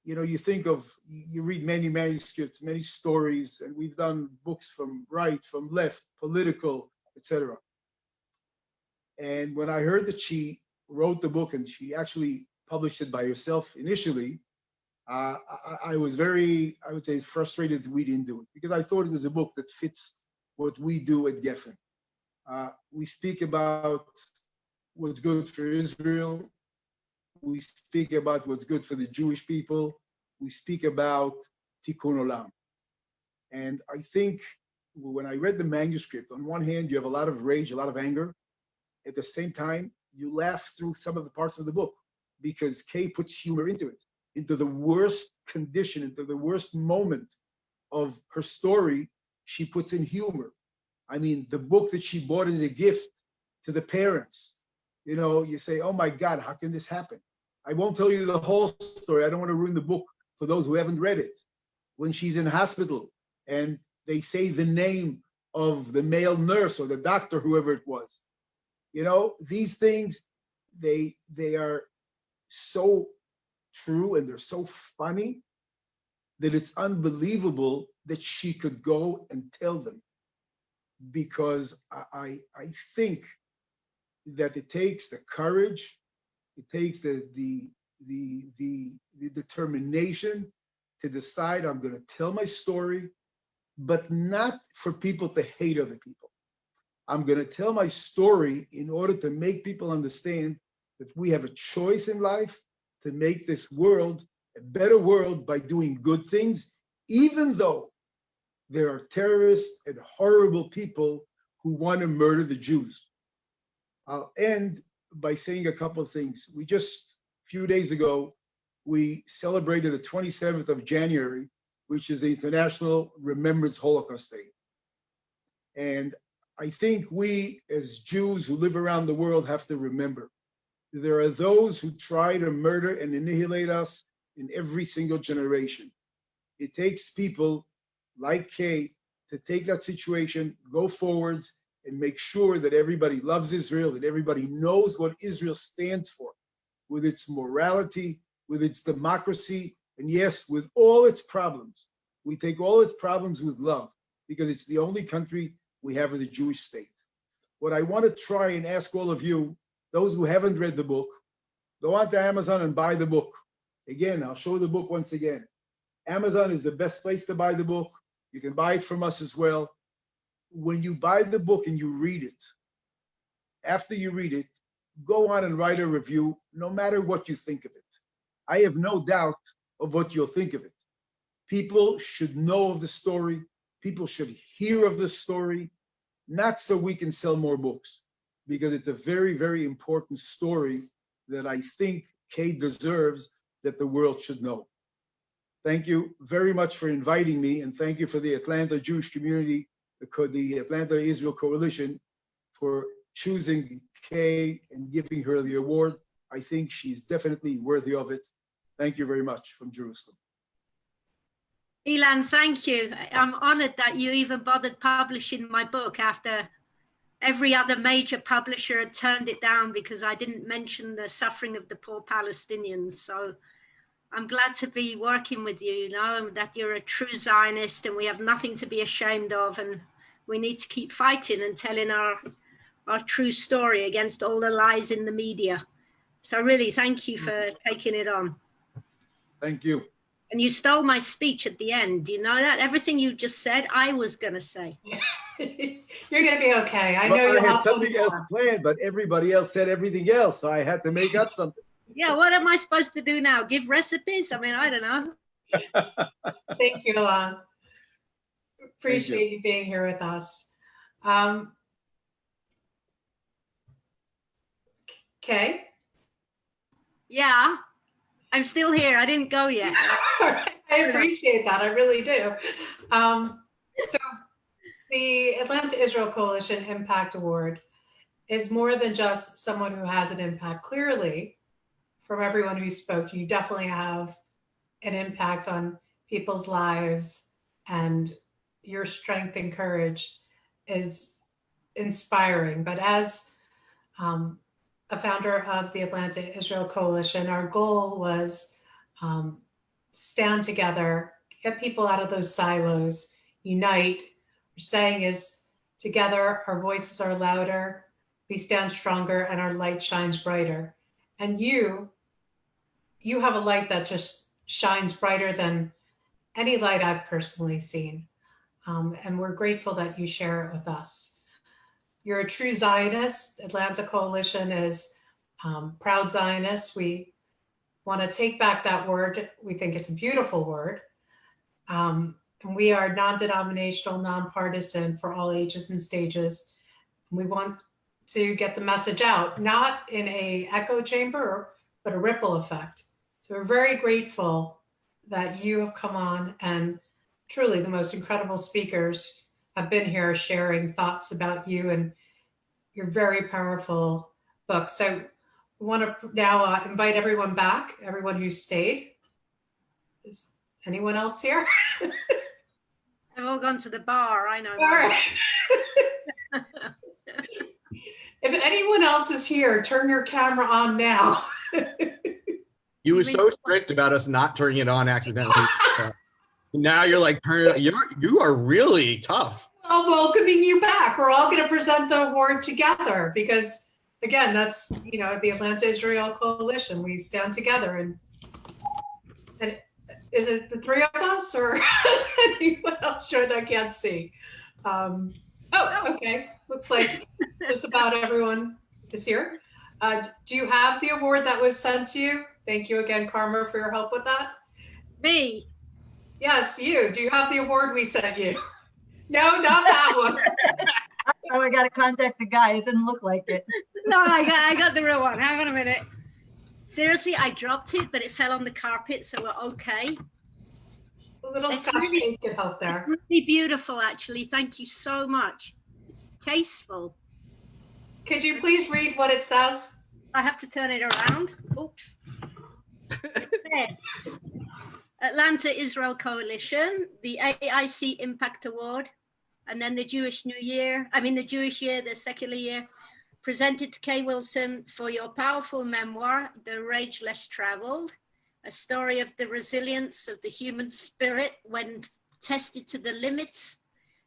you think of, you read many manuscripts, many stories, and we've done books from right, from left, political, etc. And when I heard that she wrote the book and she actually published it by herself initially, I was very, I would say, frustrated that we didn't do it, because I thought it was a book that fits what we do at Gefen. We speak about what's good for Israel. We speak about what's good for the Jewish people. We speak about Tikkun Olam. And I think when I read the manuscript, on one hand, you have a lot of rage, a lot of anger. At the same time, you laugh through some of the parts of the book because Kay puts humor into it, into the worst condition, into the worst moment of her story, she puts in humor. I mean, the book that she bought as a gift to the parents, you say, oh my God, how can this happen? I won't tell you the whole story. I don't want to ruin the book for those who haven't read it. When she's in hospital and they say the name of the male nurse or the doctor, whoever it was, these things, they are so true and they're so funny that it's unbelievable that she could go and tell them. Because I think that it takes the courage, it takes the the determination to decide I'm going to tell my story, but not for people to hate other people. I'm going to tell my story in order to make people understand that we have a choice in life to make this world a better world by doing good things, even though there are terrorists and horrible people who want to murder the Jews. I'll end by saying a couple of things. We just, a few days ago, we celebrated the 27th of January, which is the International Remembrance Holocaust Day. And I think we, as Jews who live around the world, have to remember there are those who try to murder and annihilate us in every single generation. It takes people like Kay to take that situation, go forwards, and make sure that everybody loves Israel, that everybody knows what Israel stands for, with its morality, with its democracy, and yes, with all its problems. We take all its problems with love, because it's the only country we have as a Jewish state. What I want to try and ask all of you, those who haven't read the book, go on to Amazon and buy the book. Again, I'll show the book once again. Amazon is the best place to buy the book. You can buy it from us as well. When you buy the book and you read it, after you read it, go on and write a review, no matter what you think of it. I have no doubt of what you'll think of it. People should know of the story. People should hear of the story, not so we can sell more books, because it's a very, very important story that I think Kay deserves, that the world should know. Thank you very much for inviting me, and thank you for the Atlanta Jewish community, the Atlanta Israel Coalition, for choosing Kay and giving her the award. I think she's definitely worthy of it. Thank you very much from Jerusalem. Ilan, thank you. I'm honored that you even bothered publishing my book after every other major publisher had turned it down because I didn't mention the suffering of the poor Palestinians. So I'm glad to be working with you, you know, and that you're a true Zionist and we have nothing to be ashamed of, and we need to keep fighting and telling our true story against all the lies in the media. So really, thank you for taking it on. Thank you. And you stole my speech at the end. Do you know that? Everything you just said, I was going to say. You're going to be okay. I know you had something else planned, but everybody else said everything else, so I had to make up something. Yeah, what am I supposed to do now? Give recipes? I mean, I don't know. Thank you, Ilan. Appreciate you being here with us. Kay? Yeah, I'm still here. I didn't go yet. I appreciate that. I really do. So the Atlanta Israel Coalition Impact Award is more than just someone who has an impact. Clearly, from everyone who spoke, you definitely have an impact on people's lives, and your strength and courage is inspiring. But as a founder of the Atlanta Israel Coalition, our goal was stand together, get people out of those silos, unite. What we're saying is, together our voices are louder, we stand stronger, and our light shines brighter. And you have a light that just shines brighter than any light I've personally seen. And we're grateful that you share it with us. You're a true Zionist. Atlanta Coalition is proud Zionists. We want to take back that word. We think it's a beautiful word. And we are non-denominational, nonpartisan for all ages and stages. We want to get the message out, not in an echo chamber, but a ripple effect. So we're very grateful that you have come on, and truly the most incredible speakers have been here sharing thoughts about you and your very powerful book. So we want to now invite everyone back, everyone who stayed. Is anyone else here? They've all gone to the bar, I know. All right. If anyone else is here, turn your camera on now. You were so strict about us not turning it on accidentally. Now you're like, turn it on. You are really tough. Well, welcoming you back. We're all going to present the award together because again, that's, the Atlanta Israel Coalition. We stand together and is it the three of us or is anyone else joined? I can't see. Oh, okay. Looks like just about everyone is here. Do you have the award that was sent to you? Thank you again, Karma, for your help with that. Me? Yes, you. Do you have the award we sent you? No, not that one. Oh, I gotta contact the guy. It didn't look like it. No, I got the real one. Hang on a minute. Seriously, I dropped it, but it fell on the carpet, so we're okay. A little It's Scotch tape could help there. Really beautiful, actually. Thank you so much. It's tasteful. Could you please read what it says? I have to turn it around. Oops. It says, Atlanta Israel Coalition, the AIC Impact Award, and then the Jewish Year, the secular year, presented to Kay Wilson for your powerful memoir, The Rage Less Traveled, a story of the resilience of the human spirit when tested to the limits,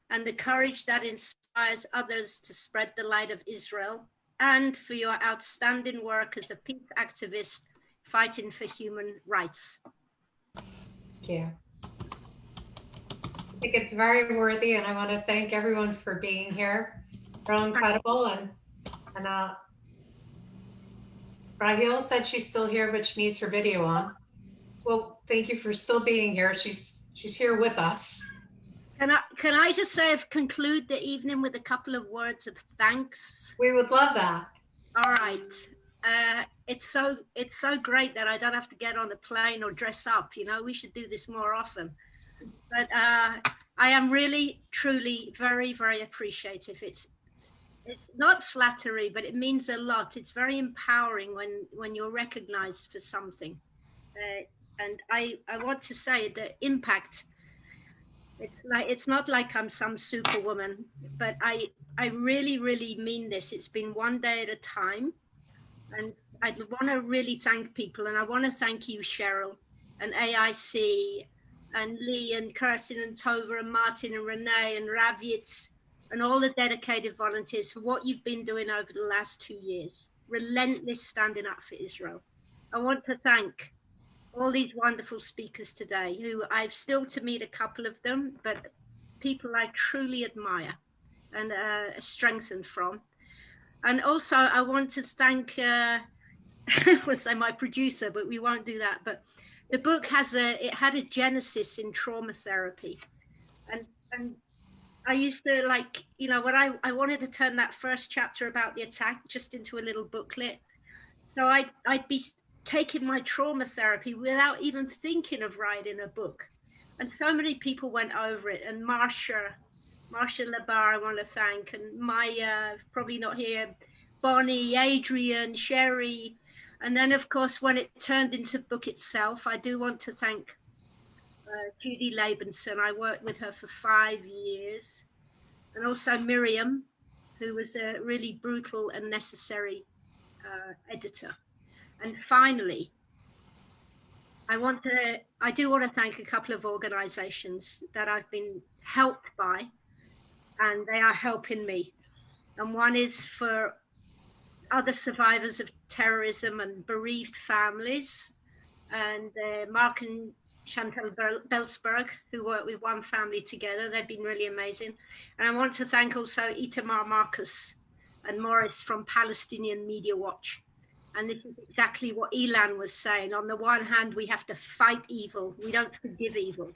and the courage that inspires others to spread the light of Israel, and for your outstanding work as a peace activist fighting for human rights. Thank you. I think it's very worthy, and I want to thank everyone for being here. You're all incredible, and Raheel said she's still here, but she needs her video on. Well, thank you for still being here. She's here with us. Can I just conclude the evening with a couple of words of thanks? We would love that. All right. It's so great that I don't have to get on a plane or dress up. We should do this more often. But I am really, truly very, very appreciative. It's not flattery, but it means a lot. It's very empowering when you're recognized for something. And I want to say the impact. It's not like I'm some superwoman, but I really, really mean this. It's been one day at a time. And I want to really thank people. And I want to thank you, Cheryl, and AIC, and Lee, and Kirsten, and Tova, and Martin, and Renee, and Ravitz, and all the dedicated volunteers for what you've been doing over the last 2 years. Relentless standing up for Israel. I want to thank all these wonderful speakers today, who I've still to meet a couple of them, but people I truly admire and strengthened from. And also I want to thank, I would say my producer, but we won't do that. But the book had a genesis in trauma therapy. And I used to when I wanted to turn that first chapter about the attack just into a little booklet. So I'd be taking my trauma therapy without even thinking of writing a book. And so many people went over it. And Marsha Labar, I want to thank, and Maya, probably not here, Bonnie, Adrian, Sherry. And then, of course, when it turned into the book itself, I do want to thank Judy Labenson. I worked with her for 5 years. And also Miriam, who was a really brutal and necessary editor. And finally, I do want to thank a couple of organizations that I've been helped by, and they are helping me. And one is for other survivors of terrorism and bereaved families, and Mark and Chantal Belzberg, who work with One Family Together. They've been really amazing. And I want to thank also Itamar Marcus and Morris from Palestinian Media Watch. And this is exactly what Ilan was saying. On the one hand, we have to fight evil. We don't forgive evil.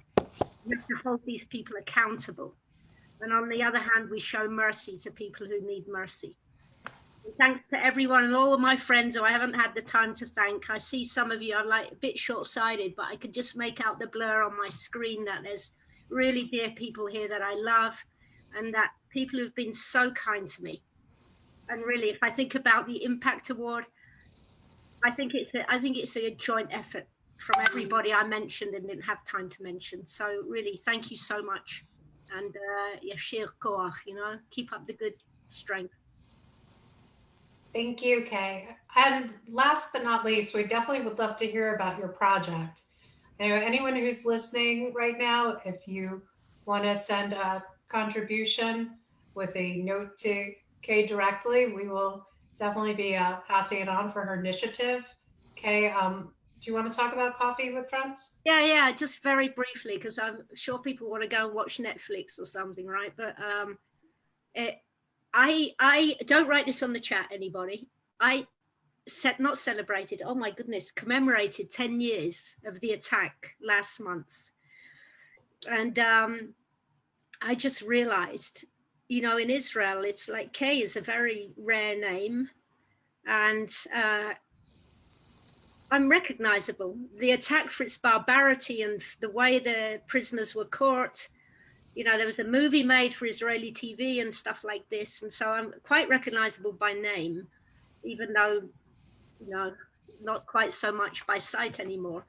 We have to hold these people accountable. And on the other hand, we show mercy to people who need mercy. And thanks to everyone and all of my friends who I haven't had the time to thank. I see some of you are a bit short-sighted, but I could just make out the blur on my screen that there's really dear people here that I love, and that people who've been so kind to me. And really, if I think about the Impact Award, I think it's a joint effort from everybody I mentioned and didn't have time to mention. So really, thank you so much. And Yashir Koach, keep up the good strength. Thank you, Kay. And last but not least, we definitely would love to hear about your project. Anyone who's listening right now, if you want to send a contribution with a note to Kay directly, we will definitely be passing it on for her initiative. Okay, do you want to talk about Coffee with Friends? Yeah, just very briefly, because I'm sure people want to go and watch Netflix or something, right? But I don't write this on the chat, anybody. I not celebrated, oh my goodness, commemorated 10 years of the attack last month. And I just realized, you know, in Israel, it's like Kay is a very rare name, and I'm recognizable. The attack for its barbarity and the way the prisoners were caught, you know, there was a movie made for Israeli TV and stuff like this. And so I'm quite recognizable by name, even though, you know, not quite so much by sight anymore.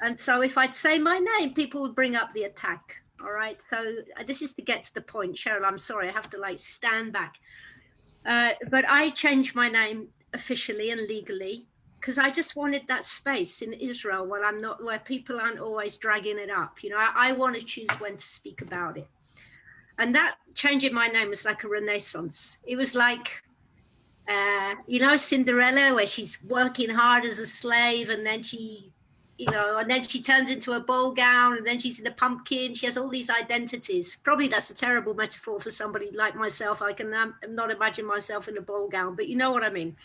And so if I'd say my name, people would bring up the attack. All right. So this is to get to the point. Cheryl, I'm sorry, I have to like stand back. But I changed my name officially and legally because I just wanted that space in Israel where I'm not, where people aren't always dragging it up. You know, I want to choose when to speak about it. And that changing my name was like a renaissance. It was like, you know, Cinderella, where she's working hard as a slave, and then she, you know, and then she turns into a ball gown, and then she's in a pumpkin. She has all these identities. Probably that's a terrible metaphor for somebody like myself. I can not imagine myself in a ball gown, but you know what I mean.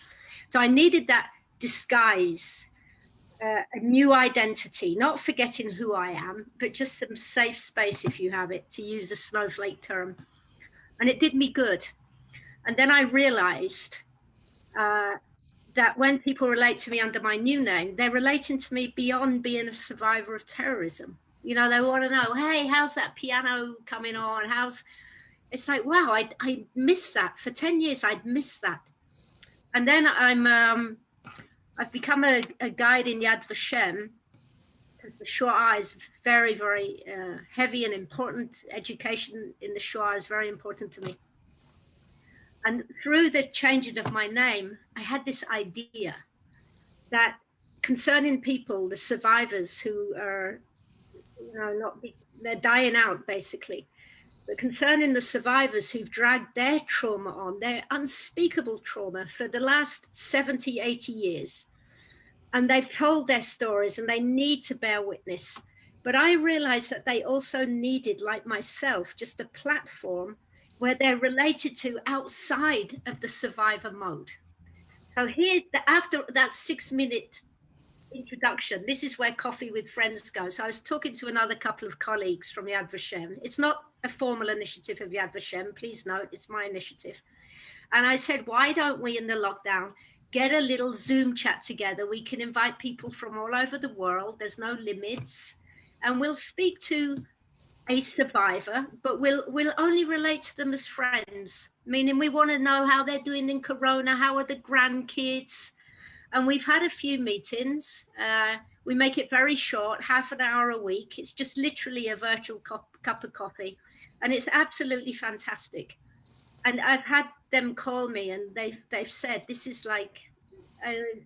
So I needed that disguise, a new identity, not forgetting who I am, but just some safe space, if you have it, to use a snowflake term. And it did me good. And then I realized that when people relate to me under my new name, they're relating to me beyond being a survivor of terrorism. You know, they want to know, hey, how's that piano coming on? It's like, wow, I missed that. For 10 years, I'd missed that. And then I've become a guide in Yad Vashem, because the Shoah is very, very heavy and important. Education in the Shoah is very important to me. And through the changing of my name, I had this idea that concerning people, the survivors who are, you know, they're dying out basically, but concerning the survivors who've dragged their trauma on, their unspeakable trauma for the last 70, 80 years. And they've told their stories and they need to bear witness. But I realized that they also needed, like myself, just a platform where they're related to outside of the survivor mode. So here, after that 6-minute introduction, this is where Coffee with Friends goes. So I was talking to another couple of colleagues from Yad Vashem. It's not a formal initiative of Yad Vashem, please note, it's my initiative. And I said, why don't we in the lockdown get a little Zoom chat together? We can invite people from all over the world. There's no limits. And we'll speak to a survivor, but we'll only relate to them as friends, meaning we want to know how they're doing in Corona, how are the grandkids. And we've had a few meetings. We make it very short, half an hour a week. It's just literally a virtual cup of coffee. And it's absolutely fantastic. And I've had them call me and they've said, this is like,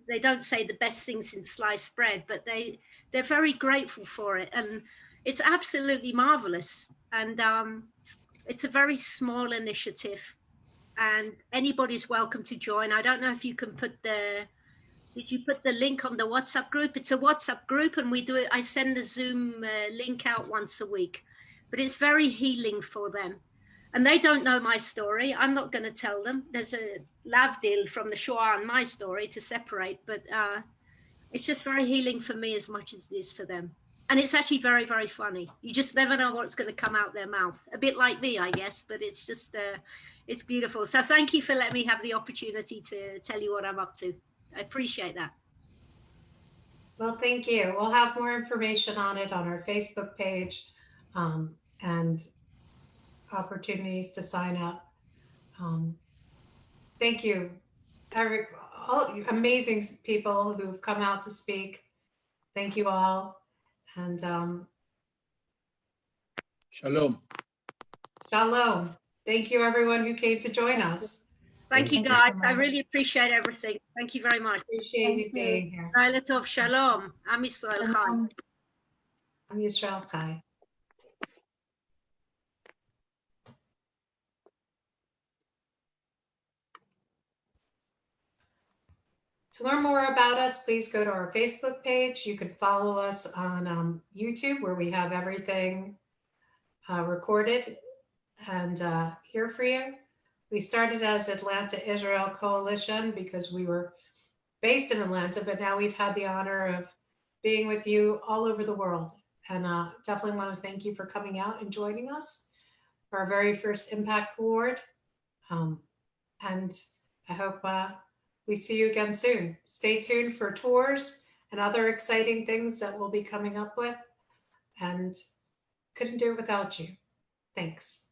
they don't say the best thing since sliced bread, but they're very grateful for it. And it's absolutely marvelous. And it's a very small initiative and anybody's welcome to join. I don't know if you can put did you put the link on the WhatsApp group? It's a WhatsApp group and we do it. I send the Zoom link out once a week, but it's very healing for them. And they don't know my story. I'm not going to tell them. There's a lavdil from the Shoah and my story to separate, but it's just very healing for me as much as it is for them. And it's actually very, very funny. You just never know what's going to come out their mouth. A bit like me, I guess, but it's just, it's beautiful. So thank you for letting me have the opportunity to tell you what I'm up to. I appreciate that. Well, thank you. We'll have more information on it on our Facebook page and opportunities to sign up. Thank you, all you amazing people who've come out to speak. Thank you all. And Shalom. shalom. Thank you, everyone who came to join us. Thank you, guys. I really appreciate everything. Thank you very much. Appreciate you being here. Laila Tov, Shalom. Am Yisrael Chai. I'm Yisrael Chai. To learn more about us, please go to our Facebook page. You can follow us on YouTube, where we have everything recorded and here for you. We started as Atlanta Israel Coalition because we were based in Atlanta, but now we've had the honor of being with you all over the world. And definitely want to thank you for coming out and joining us for our very first Impact Award. And I hope we see you again soon. Stay tuned for tours and other exciting things that we'll be coming up with. And couldn't do it without you. Thanks.